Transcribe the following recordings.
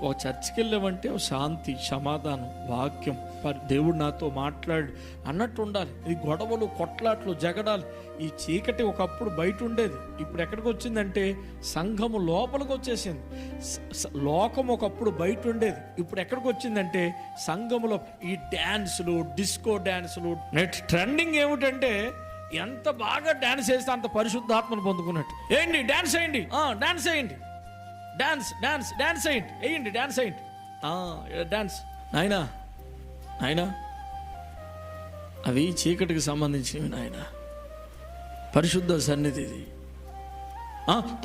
ఒక చర్చికి వెళ్ళామంటే ఒక శాంతి, సమాధానం, వాక్యం, దేవుడు నాతో మాట్లాడు అన్నట్టు ఉండాలి. ఈ గొడవలు, కొట్లాట్లు, జగడాలు, ఈ చీకటి ఒకప్పుడు బయట ఉండేది, ఇప్పుడు ఎక్కడికి వచ్చిందంటే సంఘము లోపలికి వచ్చేసింది. లోకం ఒకప్పుడు బయట ఉండేది, ఇప్పుడు ఎక్కడికి వచ్చిందంటే సంఘములో ఈ డ్యాన్సులు, డిస్కో డ్యాన్సులు. నెక్స్ట్ ట్రెండింగ్ ఏమిటంటే ఎంత బాగా డ్యాన్స్ చేస్తే అంత పరిశుద్ధాత్మను పొందుకున్నట్టు. ఏంటి డ్యాన్స్ వేయండి, డ్యాన్స్ వేయండి, డాన్స్ డాన్స్ డాన్స్ అయ్యండి, వేయండి డాన్స్ అయ్యండి, డాన్స్. నాయనా నాయనా అవి చీకటికి సంబంధించినవి నాయన, పరిశుద్ధ సన్నిధి.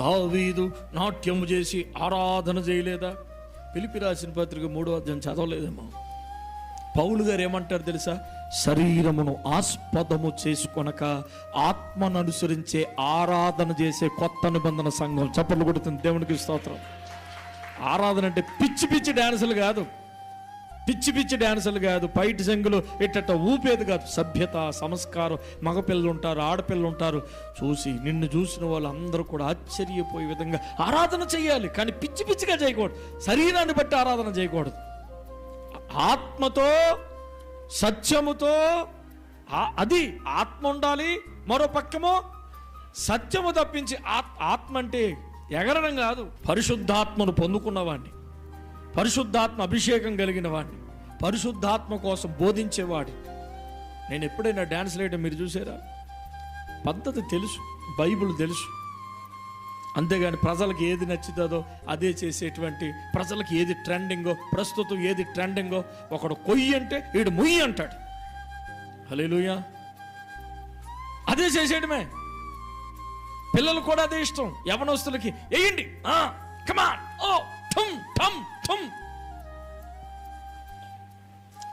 దావీదు నాట్యము చేసి ఆరాధన చేయలేదా? ఫిలిప్పీ రాసిన పత్రిక 3వ అధ్యాయం చదవలేదేమో. పౌలు గారు ఏమంటారు తెలుసా? శరీరమును ఆస్పదము చేసుకొనక ఆత్మను అనుసరించే ఆరాధన చేసే కొత్త నిబంధన సంఘం. చప్పట్లు కొడుతుంది దేవునికి స్తోత్రం. ఆరాధన అంటే పిచ్చి పిచ్చి డ్యాన్సులు కాదు, పిచ్చి పిచ్చి డ్యాన్సులు కాదు, పైటి సంగులు ఇట్ట ఊపేది కాదు. సభ్యత, సంస్కారం. మగపిల్లలు ఉంటారు, ఆడపిల్లలు ఉంటారు. నిన్ను చూసిన వాళ్ళు అందరూ కూడా ఆశ్చర్యపోయే విధంగా ఆరాధన చేయాలి, కానీ పిచ్చి పిచ్చిగా చేయకూడదు. శరీరాన్ని బట్టి ఆరాధన చేయకూడదు. ఆత్మతో, సత్యముతో. అది ఆత్మ ఉండాలి, మరో పక్కమో సత్యము తప్పించి. ఆత్మ అంటే ఎగరడం కాదు, పరిశుద్ధాత్మను పొందుకున్నవాడిని, పరిశుద్ధాత్మ అభిషేకం కలిగిన వాడిని, పరిశుద్ధాత్మ కోసం బోధించేవాడి. నేను ఎప్పుడైనా డ్యాన్స్ వేయడం మీరు చూసారా? పద్ధతి తెలుసు, బైబిల్ తెలుసు, అంతేగాని ప్రజలకు ఏది నచ్చుతుందో అదే చేసేటువంటి, ప్రజలకు ఏది ట్రెండింగో, ప్రస్తుతం ఏది ట్రెండింగో, ఒకడు కొయ్యి అంటే వీడు ముయ్యి అంటాడు. హల్లెలూయా. అదే చేసేయడమే. పిల్లలు కూడా అదే ఇష్టం. యవనస్తులకి వేయండి, కమాన్, ఓ ఠమ్ ఠమ్ ఠమ్.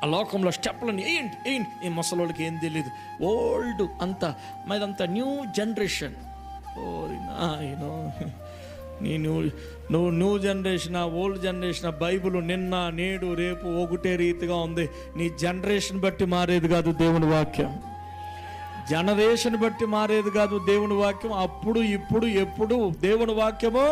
ఆ లోకంలో స్టెప్లను వేయండి వేయండి. ఈ ముసలోళ్ళకి ఏం తెలియదు, ఓల్డ్ అంతా, మాదంతా న్యూ జనరేషన్. నువ్వు new generation, old generation. Bible నిన్న నేడు రేపు ఒకటే రీతిగా ఉంది. నీ జనరేషన్ బట్టి మారేది కాదు దేవుని వాక్యం, జనరేషన్ బట్టి మారేది కాదు దేవుని వాక్యం. అప్పుడు ఇప్పుడు ఎప్పుడు దేవుని వాక్యము